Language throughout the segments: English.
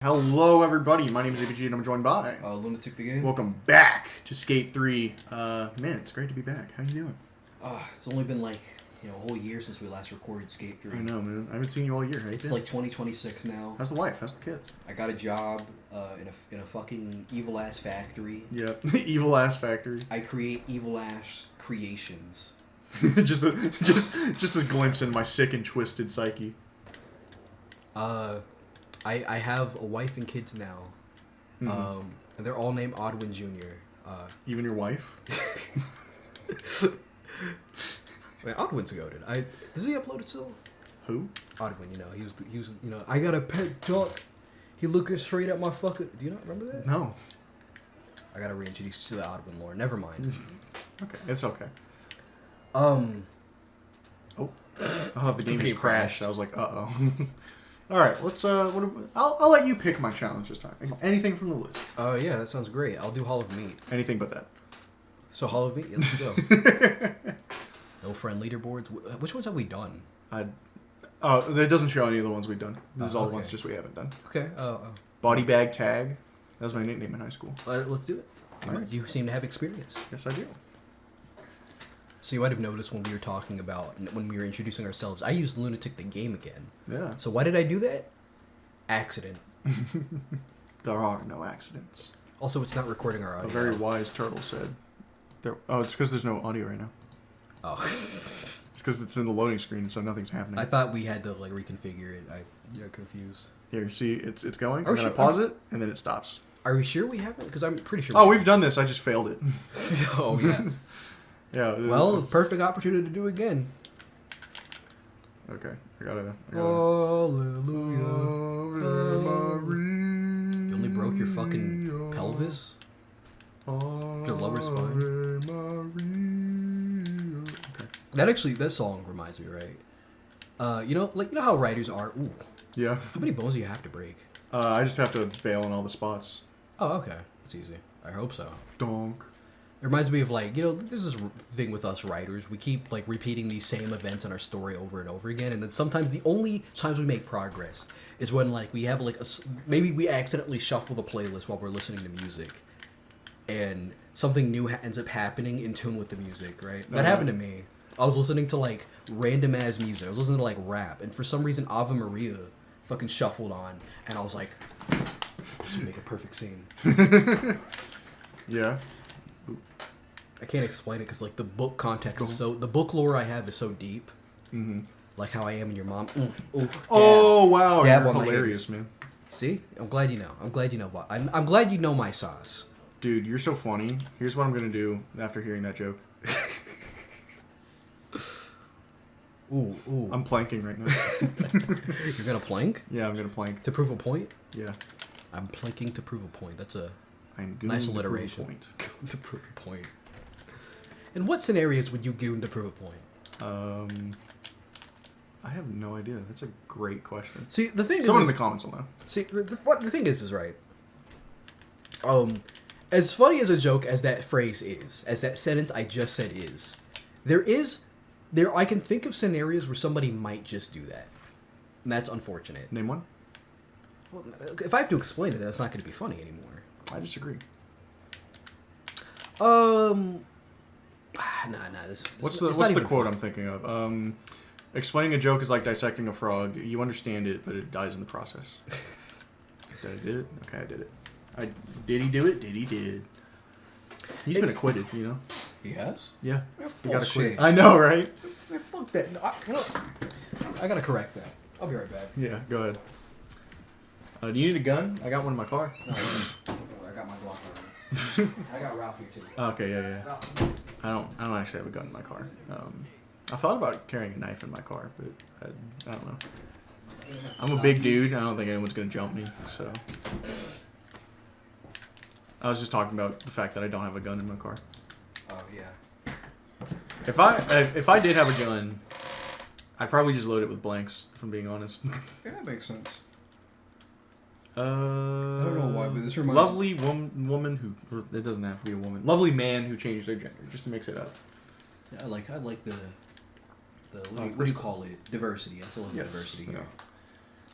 Hello, everybody. My name is APG, and I'm joined by Lunatic the Game. Welcome back to Skate 3. Man, it's great to be back. How you doing? It's only been a whole year since we last recorded Skate 3. I know, man. I haven't seen you all year. How you It's been? like 2026 now. How's the wife? How's the kids? I got a job in a fucking evil ass factory. Yep. Evil ass factory. I create evil ass creations. just a glimpse in my sick and twisted psyche. I have a wife and kids now. Mm-hmm. And they're all named Odwin Jr. Even your wife? Man, Odwin's goated. Does he upload it still? Who? Odwin, he was I got a pet duck. He looking straight at my fucking. Do you not remember that? No. I gotta reintroduce you to the Odwin lore. Never mind. Okay, it's okay. Oh, the game The just game crashed. crashed. I was like, uh-oh. All right, let's. I'll let you pick my challenge this time. Anything from the list. yeah, that sounds great. I'll do Hall of Meat. Anything but that. So Hall of Meat, yeah, let's go. No friend leaderboards. Which ones have we done? It doesn't show any of the ones we've done. This is all the okay. ones just we haven't done. Okay. Body bag tag. That was my nickname in high school. Let's do it. All right. You seem to have experience. Yes, I do. So you might have noticed when we were talking about when we were introducing ourselves, I used Lunatic the Game again. Yeah. So why did I do that? Accident. There are no accidents. Also, it's not recording our audio. A very wise turtle said. It's because there's no audio right now. Oh. It's because it's in the loading screen, so nothing's happening. I thought we had to reconfigure it. I got confused. Here, you see, it's going, Oh, and then I shit. pause it, and then it stops. Are we sure we haven't? Because I'm pretty sure. Oh, we've done this. I just failed it. Oh yeah. Yeah. Well, perfect opportunity to do it again. Okay, I gotta. Hallelujah. Ave You only broke your fucking pelvis? Your lower spine? Okay. That song reminds me, right? You know how writers are. Ooh, Yeah. how many bones do you have to break? I just have to bail on all the spots. Oh, okay, that's easy. I hope so. Donk. It reminds me of there's this thing with us writers. We keep repeating these same events in our story over and over again, and then sometimes the only times we make progress is when we have maybe we accidentally shuffle the playlist while we're listening to music, and something new ends up happening in tune with the music. Right? That happened to me. I was listening to random ass music. I was listening to rap, and for some reason Ave Maria fucking shuffled on, and I was like, this would make a perfect scene. Yeah. I can't explain it because the book context is the book lore I have is so deep. Mm-hmm. Like how I am and your mom. Oh wow, Dab you're on the hilarious, haters. man. See, I'm glad you know. I'm glad you know what. I'm glad you know my sauce. Dude, you're so funny. Here's what I'm gonna do after hearing that joke. Ooh. I'm planking right now. You're gonna plank Yeah, I'm gonna plank. to prove a point. Yeah. I'm planking to prove a point. That's a I'm going nice to prove a alliteration. point. to prove a point. In what scenarios would you goon to prove a point? I have no idea. That's a great question. See, the thing Someone is, in the comments will know. See, the thing is right. As funny as a joke as that phrase is, as that sentence I just said is, I can think of scenarios where somebody might just do that, and that's unfortunate. Name one. Well, if I have to explain it, that's not going to be funny anymore. I disagree. What's the quote I'm thinking of? Explaining a joke is like dissecting a frog. You understand it, but it dies in the process. Did I did it? Okay, I did it. Did he do it? Did he did? He's been acquitted, you know? He has? Yeah. He got Bullshit. acquitted. I know, right? Man, fuck that. No, I gotta correct that. I'll be right back. Yeah, go ahead. Do you need a gun? I got one in my car. No, I got my Glock already. I got Ralph here too. Okay, yeah. I don't actually have a gun in my car. I thought about carrying a knife in my car, but I don't know. I'm a big dude. I don't think anyone's gonna jump me. So I was just talking about the fact that I don't have a gun in my car. Oh yeah. If I did have a gun, I'd probably just load it with blanks. If I'm being honest. Yeah, that makes sense. I don't know why, but this reminds lovely woman who, or it doesn't have to be a woman. Lovely man who changed their gender just to mix it up. Yeah, I like the what do you call it? Diversity. I still love diversity here.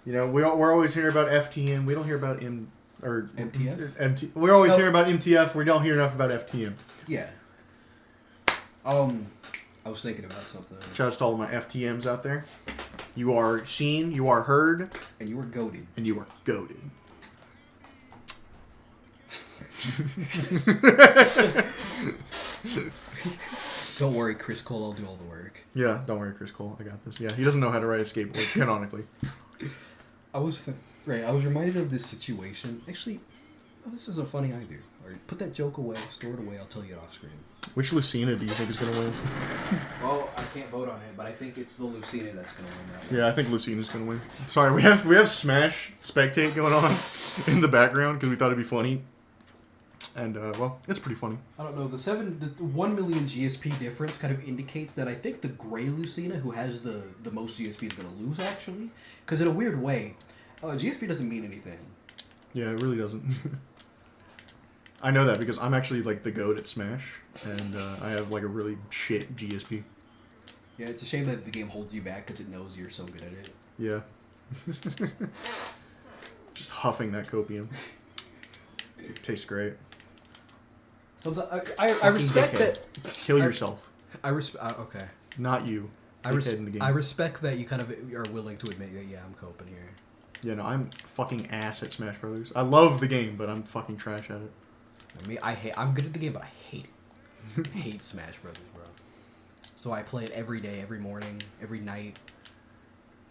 You know, we're always hearing about FTM. We don't hear about MTF. We're always hearing about MTF. We don't hear enough about FTM. Yeah. I was thinking about something. Shout out to all of my FTMs out there. You are seen, you are heard, and you are goated. And you are goated. Don't worry, Chris Cole. I'll do all the work. Yeah, don't worry, Chris Cole. I got this. Yeah, he doesn't know how to ride a skateboard, canonically. I was reminded of this situation. Actually, this isn't funny either. All right, put that joke away, store it away. I'll tell you it off screen. Which Lucina do you think is going to win? Well, I can't vote on it, but I think it's the Lucina that's going to win that one. Yeah, I think Lucina's going to win. Sorry, we have Smash spectate going on in the background because we thought it'd be funny. And, well, it's pretty funny. I don't know. The 1 million GSP difference kind of indicates that I think the gray Lucina, who has the most GSP, is going to lose, actually. Because in a weird way, GSP doesn't mean anything. Yeah, it really doesn't. I know that because I'm actually, like, the GOAT at Smash. And I have, like, a really shit GSP. Yeah, it's a shame that the game holds you back because it knows you're so good at it. Yeah. Just huffing that copium. It tastes great. Sometimes I respect that. Kill yourself. Okay. Not you. I respect that you kind of are willing to admit that, yeah, I'm coping here. Yeah, no, I'm fucking ass at Smash Brothers. I love the game, but I'm fucking trash at it. I mean, I'm good at the game, but I hate it. I hate Smash Brothers, bro. So I play it every day, every morning, every night.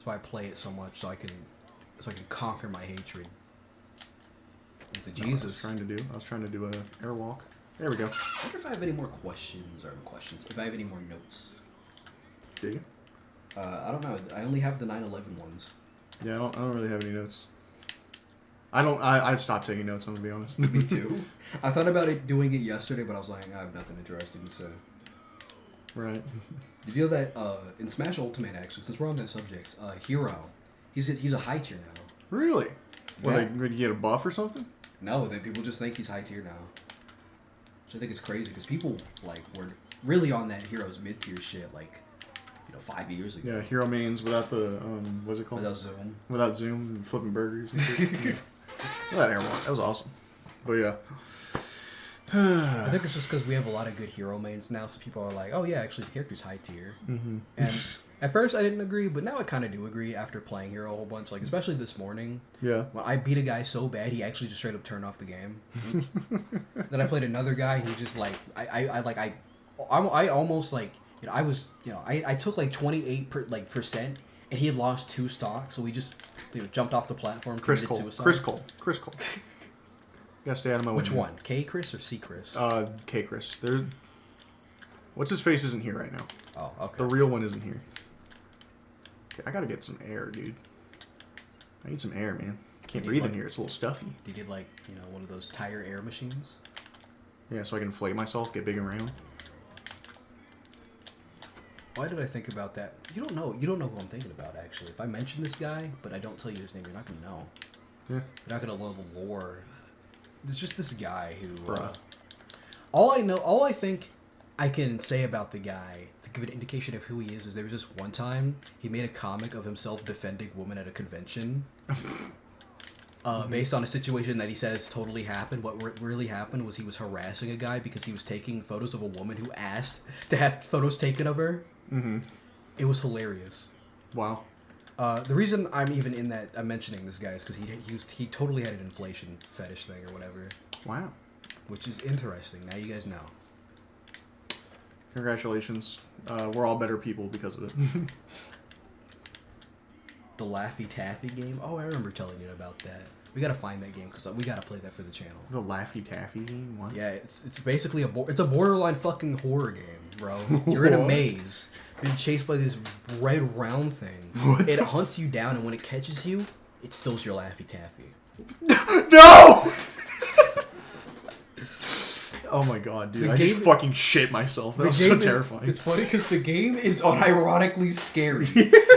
So I play it so much so I can conquer my hatred. With the Jesus. I was trying to do an airwalk. There we go. I wonder if I have any more questions. If I have any more notes. Do you? I don't know. I only have the 9/11 ones. Yeah, I don't really have any notes. I stopped taking notes, I'm gonna be honest. Me too. I thought about doing it yesterday, but I was like, I have nothing interesting to say. Right. Did you know that in Smash Ultimate, actually, since we're on that subject, Hero, he's a high tier now. Really? Well, Yeah. like, you get a buff or something? No, that people just think he's high tier now. Which I think is crazy because people like were really on that Hero's mid tier shit 5 years ago. Yeah, hero mains without the what's it called? Without Zoom, and flipping burgers. And shit. Yeah. That airwalk, that was awesome. But yeah. I think it's just because we have a lot of good hero mains now, so people are like, oh yeah, actually the character's high tier. Mm-hmm. And at first I didn't agree, but now I kind of do agree after playing hero a whole bunch, like especially this morning. Yeah. When I beat a guy so bad he actually just straight up turned off the game. Then I played another guy, and he just like I almost like I took like 28%, and he had lost 2 stocks, so we just jumped off the platform. Chris Cole. You gotta stay out of my way. Which one? K Chris or C Chris? K Chris. What's his face isn't here right now. Oh, okay. The real one isn't here. Okay, I gotta get some air, dude. I need some air, man. Can't breathe in here. It's a little stuffy. Do you get one of those tire air machines? Yeah, so I can inflate myself, get big and round. Why did I think about that? You don't know who I'm thinking about, actually. If I mention this guy, but I don't tell you his name, you're not gonna know. Yeah. You're not gonna know the lore. There's just this guy who. Bruh. All I think I can say about the guy to give an indication of who he is there was this one time he made a comic of himself defending women at a convention. Based on a situation that he says totally happened. What really happened was he was harassing a guy because he was taking photos of a woman who asked to have photos taken of her. Mm-hmm. It was hilarious. Wow. The reason I'm mentioning this guy is because he totally had an inflation fetish thing or whatever. Wow. Which is interesting. Now you guys know. Congratulations. We're all better people because of it. The Laffy Taffy game? Oh, I remember telling you about that. We gotta find that game because we gotta play that for the channel. The Laffy Taffy game? What? Yeah, it's basically it's a borderline fucking horror game, bro. You're in a maze, being chased by this red round thing. It hunts you down, and when it catches you, it steals your Laffy Taffy. No! Oh my god, dude. I just fucking shit myself. That was so terrifying. It's funny because the game is unironically scary.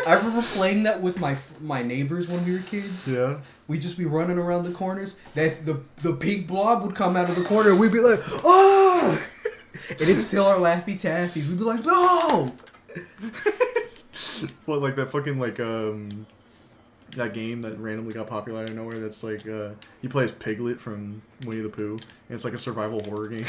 I remember playing that with my neighbors when we were kids. Yeah. We'd just be running around the corners. The pink blob would come out of the corner and we'd be like, oh! And it'd steal our Laffy Taffy. We'd be like, no! What, like that fucking, that game that randomly got popular out of nowhere. That's like he plays Piglet from Winnie the Pooh, and it's like a survival horror game.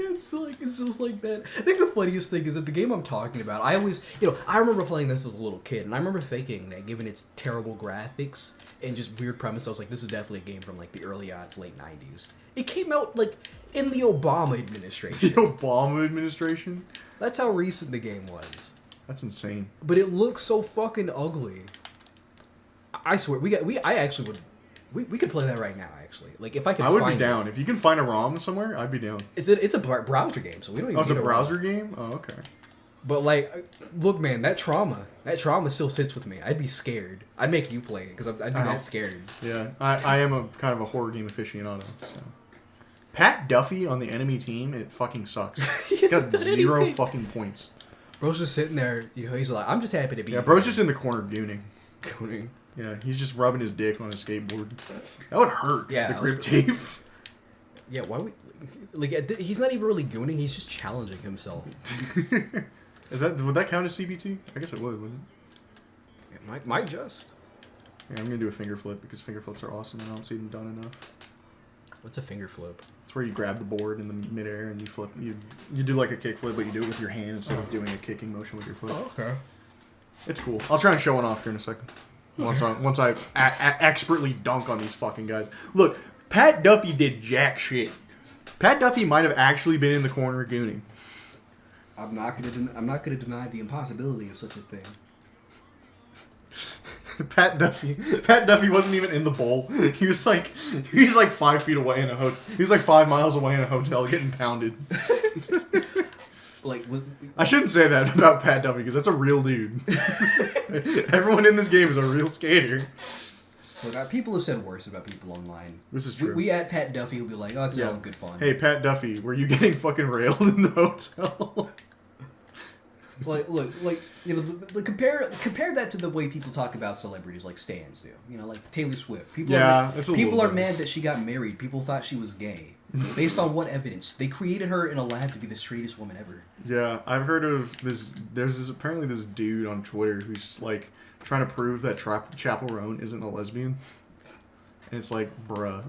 It's just like that. I think the funniest thing is that the game I'm talking about, I always, I remember playing this as a little kid, and I remember thinking that given its terrible graphics and just weird premise, I was like, this is definitely a game from like the early odds, late 90s. It came out like in the Obama administration. The Obama administration? That's how recent the game was. That's insane. But it looks so fucking ugly. I swear, I actually would. We could play that right now, actually. Like, if I could I would find be down. If you can find a ROM somewhere, I'd be down. It's a browser game, so we don't even it's a need browser ROM. game? Oh, okay. But, like, look, man, that trauma still sits with me. I'd be scared. I'd make you play it, because I'd be that scared. Yeah, I am a kind of a horror game aficionado, so. Pat Duffy on the enemy team, it fucking sucks. He got 0 fucking points. Bro's just sitting there, he's like, I'm just happy to be here. Yeah, bro's just in the corner gooning. Gooning. Yeah, he's just rubbing his dick on a skateboard. That would hurt. Yeah, the grip tape. Yeah, why would... Like, he's not even really gooning, he's just challenging himself. Would that count as CBT? I guess it would, wouldn't it? It might just. Yeah, I'm gonna do a finger flip because finger flips are awesome and I don't see them done enough. What's a finger flip? It's where you grab the board in the midair and you flip. You do like a kick flip, but you do it with your hand instead of doing a kicking motion with your foot. Oh, okay. It's cool. I'll try and show one off here in a second. Once I expertly dunk on these fucking guys. Look, Pat Duffy did jack shit. Pat Duffy might have actually been in the corner gooning. I'm not gonna deny the impossibility of such a thing. Pat Duffy wasn't even in the bowl. He's like 5 feet away in a hotel. He was like 5 miles away in a hotel getting pounded. Like, I shouldn't say that about Pat Duffy because that's a real dude. Everyone in this game is a real skater. Look, people have said worse about people online. This is true. We at Pat Duffy will be like, oh, it's all good fun. Hey, Pat Duffy, were you getting fucking railed in the hotel? Compare that to the way people talk about celebrities like Stans do. Like Taylor Swift. People are mad that she got married. People thought she was gay. Based on what evidence? They created her in a lab to be the straightest woman ever. Yeah, I've heard of this. Apparently this dude on Twitter who's like trying to prove that Chappell Roan isn't a lesbian. And it's like, bruh.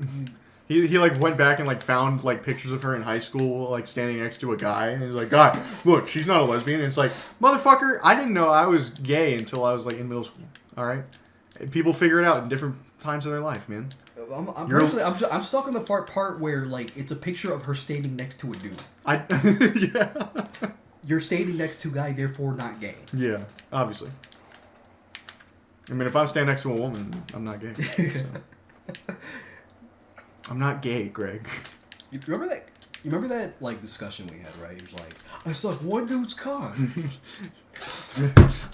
He like went back and like found like pictures of her in high school like standing next to a guy and he's like, God, look, she's not a lesbian. And it's like, motherfucker, I didn't know I was gay until I was like in middle school. All right, people figure it out in different times of their life, man. I'm stuck on the part where like it's a picture of her standing next to a dude. Yeah. You're standing next to a guy, therefore not gay. Yeah, obviously. I mean, if I'm standing next to a woman, I'm not gay. So. I'm not gay, Greg. You remember that like discussion we had, right? He was like, I suck one dude's cock.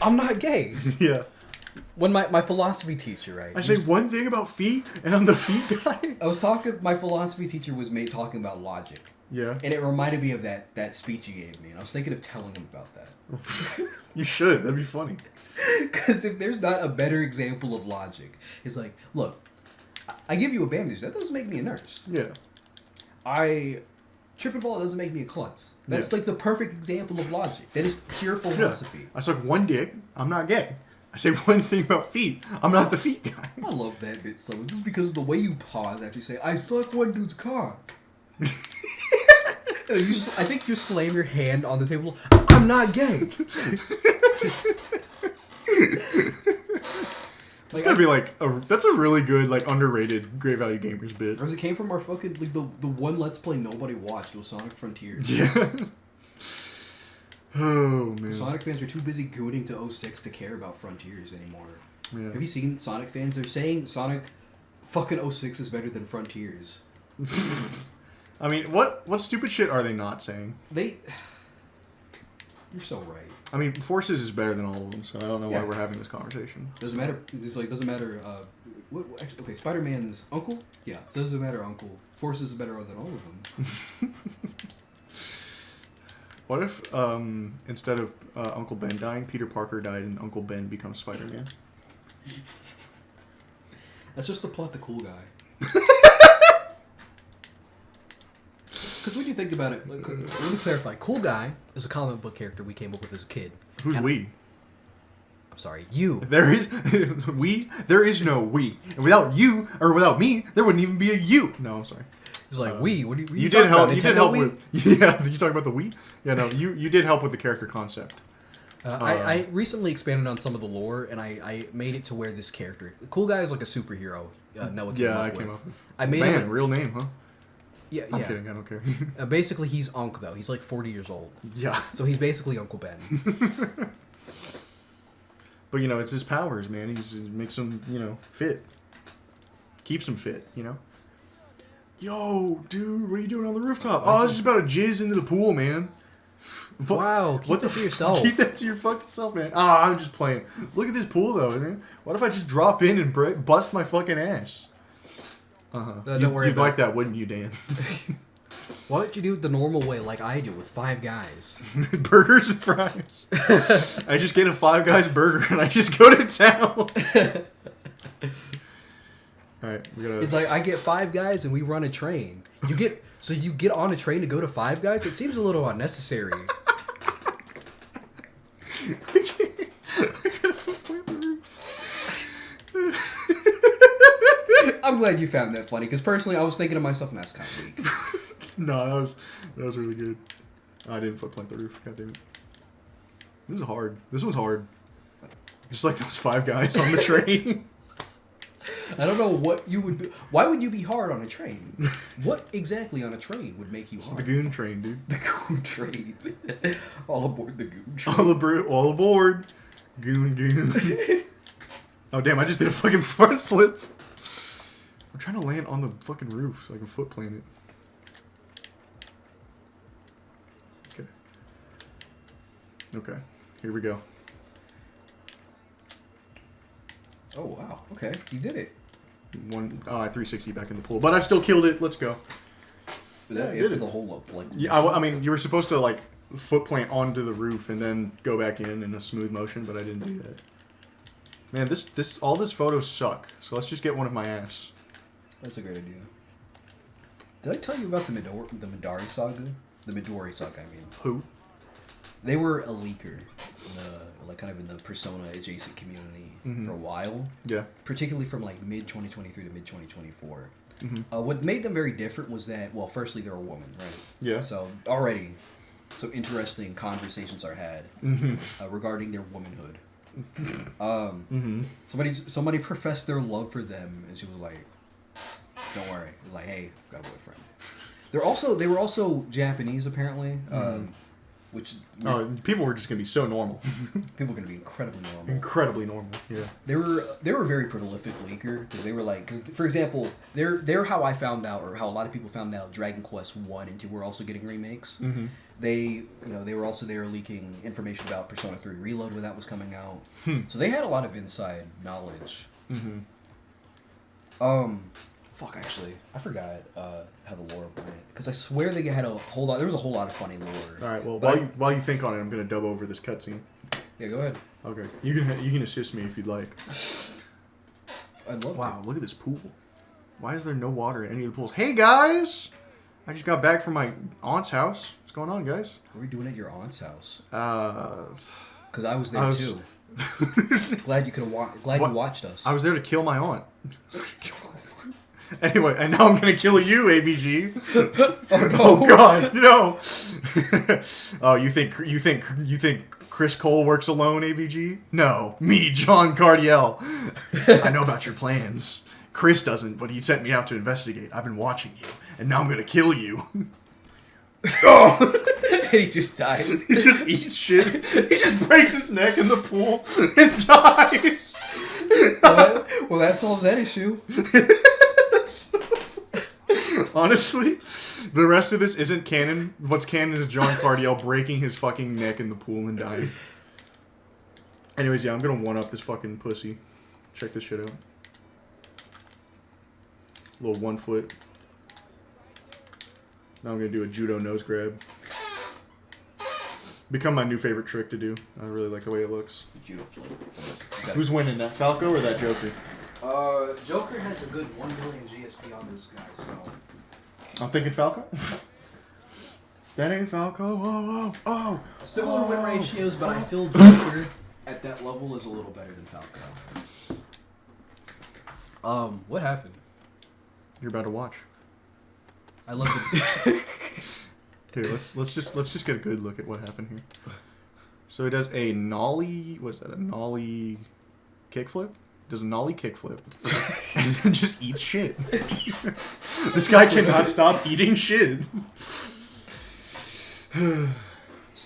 I'm not gay. Yeah. When my philosophy teacher, right? I say one thing about feet, and I'm the feet guy. My philosophy teacher was talking about logic. Yeah. And it reminded me of that speech he gave me, and I was thinking of telling him about that. You should. That'd be funny. Because if there's not a better example of logic, it's like, look, I give you a bandage. That doesn't make me a nurse. Yeah. I trip and fall doesn't make me a klutz. That's like the perfect example of logic. That is pure philosophy. Yeah. I suck one dick. I'm not gay. I say one thing about feet. I'm not the feet guy. I love that bit so much just because of the way you pause after you say, I suck one dude's cock. I think you slam your hand on the table. I'm not gay. It's gotta be like that's a really good like underrated Great Value Gamers bit. Because it came from our fucking like the one Let's Play nobody watched was Sonic Frontiers. Yeah. Oh man. Sonic fans are too busy gooning to 06 to care about Frontiers anymore. Yeah. Have you seen Sonic fans? They're saying Sonic fucking 06 is better than Frontiers. I mean, what stupid shit are they not saying? You're so right. I mean, Forces is better than all of them, so I don't know why we're having this conversation. Doesn't matter. Doesn't matter. Okay, Spider-Man's uncle. Yeah, so it doesn't matter. Uncle Forces is better than all of them. What if instead of Uncle Ben dying, Peter Parker died and Uncle Ben becomes Spider-Man? That's just the plot. The cool guy. Because when you think about it, let me clarify. Cool Guy is a comic book character we came up with as a kid. Who's we? I'm sorry, you. There is There is no we. And without you or without me, there wouldn't even be a you. No, I'm sorry. It's like we. What do you? You did help. You did help Wii? with. Yeah, you talking about the we? Yeah, no. You did help with the character concept. I recently expanded on some of the lore, and I made it to where this character, the cool guy, is like a superhero. Noah came up with. I made him. Real name, huh? Yeah, I'm kidding. I don't care. Basically, he's Unc though. He's like 40 years old. Yeah. So he's basically Uncle Ben. But you know, it's his powers, man. He makes him, fit. Keeps him fit, Yo, dude, what are you doing on the rooftop? Oh, I was just about to jizz into the pool, man. Wow, keep that to yourself. Keep that to your fucking self, man. I'm just playing. Look at this pool, though, man. What if I just drop in and bust my fucking ass? Don't worry You'd about like that, wouldn't you, Dan? Why don't you do it the normal way, like I do, with 5 Guys? Burgers and fries. I just get a 5 Guys burger and I just go to town. Alright, we gotta... It's like I get 5 Guys and we run a train. You get on a train to go to 5 Guys? It seems a little unnecessary. I gotta flip the roof. I'm glad you found that funny, because personally I was thinking to myself, that's kind of weak. No, that was really good. I didn't foot plank the roof. God damn it. This is hard. This one's hard. Just like those 5 Guys on the train. I don't know what you would be. Why would you be hard on a train? What exactly on a train would make you hard? It's the goon train, dude. The goon train. All aboard the goon train. All aboard. Goon. Oh, damn, I just did a fucking front flip. I'm trying to land on the fucking roof so I can foot plant it. Okay, here we go. Oh, wow. Okay, you did it. I 360 back in the pool. But I still killed it. Let's go. Was that it for the whole up? Like, yeah, I mean, you were supposed to, like, foot plant onto the roof and then go back in a smooth motion, but I didn't do that. Man, all this photos suck. So let's just get one of my ass. That's a great idea. Did I tell you about the Midori saga? The Midori saga, I mean. Who? They were a leaker, kind of in the Persona adjacent community for a while. Yeah. Particularly from like mid 2023 to mid 2024. Mm-hmm. What made them very different was that, well, firstly they're a woman, right? Yeah. So interesting conversations are had regarding their womanhood. Somebody professed their love for them, and she was like, "Don't worry." It was like, "Hey, I've got a boyfriend." They were also Japanese apparently. Which is weird. People were just gonna be so normal. People are gonna be incredibly normal. Incredibly normal. Yeah. They were a very prolific leaker because they were like, for example, they're how I found out, or how a lot of people found out Dragon Quest 1 and 2 were also getting remakes. Mm-hmm. They were also there leaking information about Persona 3 Reload when that was coming out. So they had a lot of inside knowledge. Mm-hmm. Actually, I forgot how the lore went, because I swear they had a whole lot. There was a whole lot of funny lore. All right. Well, while you think on it, I'm gonna dub over this cutscene. Yeah, go ahead. Okay. You can assist me if you'd like. I'd love. Wow, look at this pool. Why is there no water in any of the pools? Hey guys, I just got back from my aunt's house. What's going on, guys? What were you doing at your aunt's house? Because I was there too. Glad you could have Glad you watched us. I was there to kill my aunt. Anyway, and now I'm gonna kill you, AVG. Oh no! Oh God, no! Oh, you think Chris Cole works alone, AVG? No, me, John Cardiel. I know about your plans. Chris doesn't, but he sent me out to investigate. I've been watching you, and now I'm gonna kill you. Oh! And he just dies. He just eats shit. He just breaks his neck in the pool and dies. Well, that solves that issue. Honestly, the rest of this isn't canon. What's canon is John Cardiel breaking his fucking neck in the pool and dying. Anyways, yeah, I'm gonna one-up this fucking pussy. Check this shit out. Little 1 foot. Now I'm gonna do a judo nose grab. Become my new favorite trick to do. I really like the way it looks. Judo flip. Who's winning, that Falco or that Joker? Joker has a good 1 million GSP on this guy, so... I'm thinking Falco? That ain't Falco. Oh. Similar win ratios, but I feel Joker at that level is a little better than Falco. What happened? You're about to watch. I love it. Okay, let's just get a good look at what happened here. So he does a nollie. What's that? A nollie kickflip? Does a nollie kickflip and then just eats shit. This guy cannot stop eating shit.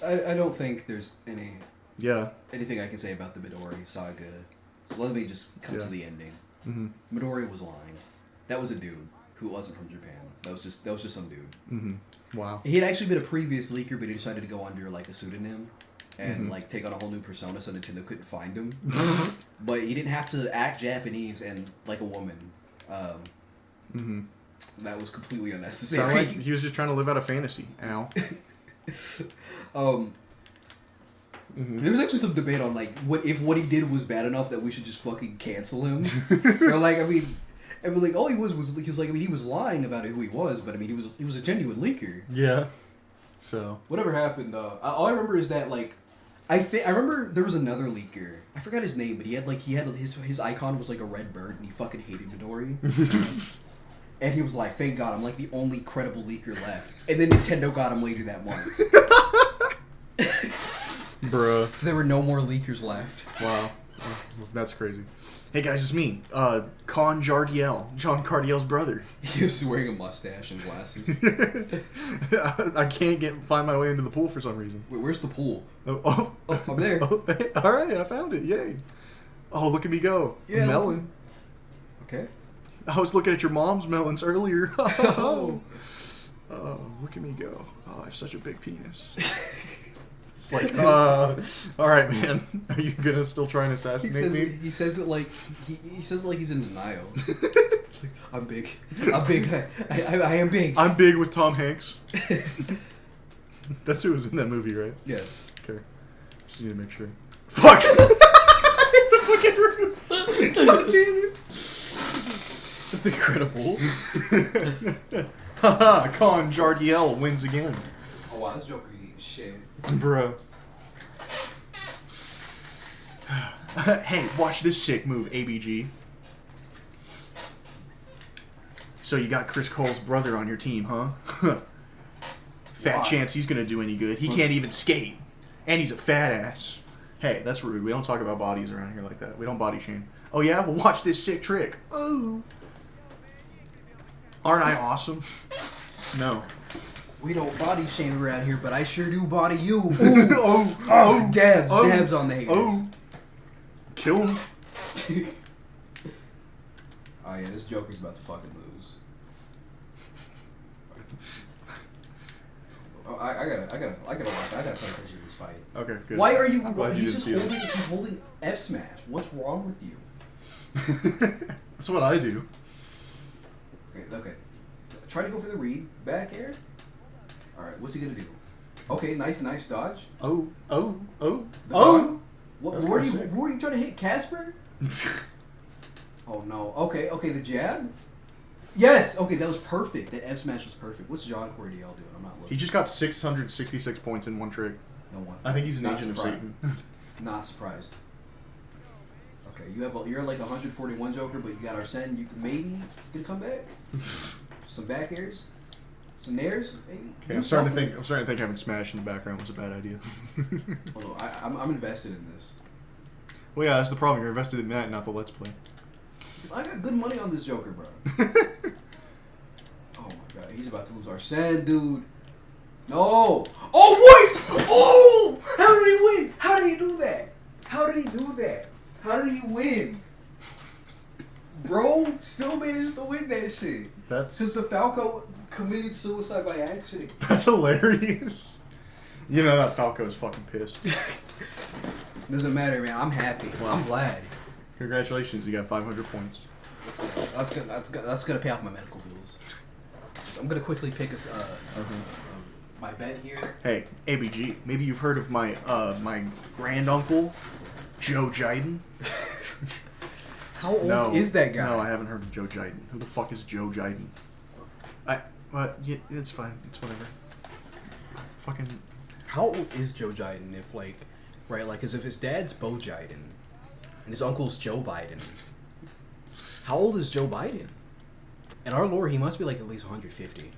I don't think there's anything I can say about the Midori saga. So let me just come to the ending. Mm-hmm. Midori was lying. That was a dude who wasn't from Japan. That was just some dude. Mm-hmm. Wow. He had actually been a previous leaker, but he decided to go under like a pseudonym and like take on a whole new persona, so Nintendo couldn't find him. But he didn't have to act Japanese and like a woman. That was completely unnecessary. Sound like he was just trying to live out a fantasy. Ow. There was actually some debate on like what he did was bad enough that we should just fucking cancel him. Or like I mean like all he was like I mean he was lying about who he was, but I mean he was a genuine leaker. Yeah. So whatever happened, all I remember is that like I remember there was another leaker. I forgot his name, but he had his icon was like a red bird, and he fucking hated Midori. And he was like, "Thank God, I'm like the only credible leaker left." And then Nintendo got him later that month. Bruh. So there were no more leakers left. Wow. That's crazy. Hey guys, it's me, Con Jardiel, John Cardiel's brother. He was wearing a mustache and glasses. I can't find my way into the pool for some reason. Wait, where's the pool? Oh, I'm there. Oh, all right, I found it. Yay! Oh, look at me go. Yeah, melon. Okay. I was looking at your mom's melons earlier. Oh, look at me go. Oh, I have such a big penis. It's like, all right, man. Are you gonna still try and assassinate me? He says it like he says it like he's in denial. It's like, I'm big. I am big. I'm big with Tom Hanks. That's who was in that movie, right? Yes. Okay. Just need to make sure. Fuck! The fucking roof! God damn it! That's incredible. Haha, Con Jardiel wins again. Oh wow, this Joker's eating shit. Bruh. Hey, watch this sick move, ABG. So you got Chris Cole's brother on your team, huh? Fat chance he's gonna do any good. He can't even skate. And he's a fat ass. Hey, that's rude. We don't talk about bodies around here like that. We don't body shame. Oh yeah? Well, watch this sick trick. Ooh. Aren't I awesome? No. We don't body shame around here, but I sure do body you. Ooh. Oh. Dabs on the haters. Oh. Kill him. Oh yeah, this Joker's about to fucking lose. Oh, I gotta watch. I gotta pay attention to this fight. Okay, good. Why are you? I'm glad you he's didn't just see holding. He's holding F smash. What's wrong with you? That's what I do. Okay. Try to go for the read. Back air. All right. What's he gonna do? Okay. Nice dodge. Oh. What? That's Who are sick. you trying to hit? Casper? Oh no. Okay. The jab. Yes. Okay. That was perfect. That F smash was perfect. What's John Cordial doing? I'm not looking. He just got 666 points in one trick. No one. I think he's an Not agent surprised. of Satan. Not surprised. Okay, you're like 141 Joker, but you got Arsene. You can maybe get a comeback. Some back airs, some nairs, maybe. Okay, I'm starting to think having Smash in the background was a bad idea. Hold on, I'm invested in this. Well, yeah, that's the problem. You're invested in that, not the Let's Play. 'Cause I got good money on this Joker, bro. Oh my god, he's about to lose Arsene, dude. No! Oh what? Oh! How did he win? How did he do that? How did he win? Bro, still managed to win that shit. That's Because the Falco committed suicide by accident. That's hilarious. You know that Falco is fucking pissed. Doesn't matter, man. I'm happy. Wow. I'm glad. Congratulations, you got 500 points. That's gonna pay off my medical bills. I'm gonna quickly pick my bet here. Hey, ABG, maybe you've heard of my my granduncle, Joe Jiden? How old is that guy? No, I haven't heard of Joe Jiden. Who the fuck is Joe Jiden? Yeah, it's fine. It's whatever. Fucking. How old is Joe Jiden? If like right? Like, because if his dad's Bo Biden and his uncle's Joe Biden, how old is Joe Biden? In our lore, he must be like at least 150.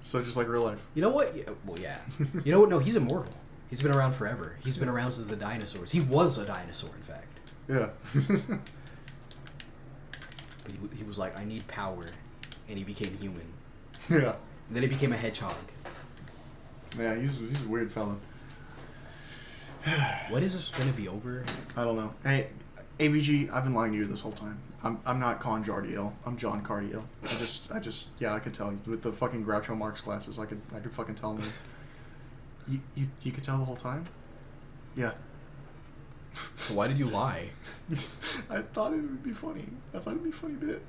So just like real life. You know what? Well, yeah. You know what? No, he's immortal. He's been around forever. He's been around since the dinosaurs. He was a dinosaur, in fact. Yeah. But he was like, I need power, and he became human. Yeah. And then he became a hedgehog. Yeah, he's a weird fella. When is this gonna be over? I don't know. Hey, AVG, I've been lying to you this whole time. I'm not Con Jardiel. I'm John Cardiel. I just yeah, I could tell with the fucking Groucho Marx glasses. I could fucking tell him. You could tell the whole time. Yeah. So why did you lie? I thought it would be funny. I thought it'd be a funny bit.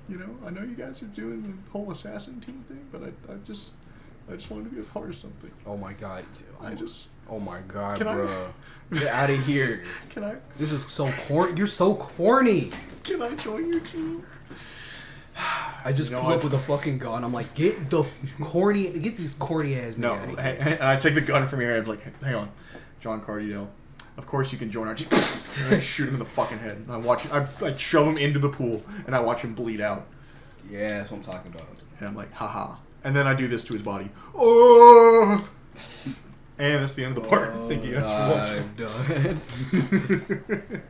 You know, I know you guys are doing the whole assassin team thing, but I just wanted to be a part of something. Oh my god. Oh my god, Can bro. Get out of here. Can I? This is so corny. You're so corny. Can I join your team? I just pull up with a fucking gun. I'm like, get these corny ass No, out of here. and I take the gun from your hand. Like, hang on, John Cardiel. Of course you can join our team. And I shoot him in the fucking head. And I shove him into the pool, and I watch him bleed out. Yeah, that's what I'm talking about. And I'm like, haha. And then I do this to his body. Oh! And that's the end of the part. Thank you guys for watching. I'm done.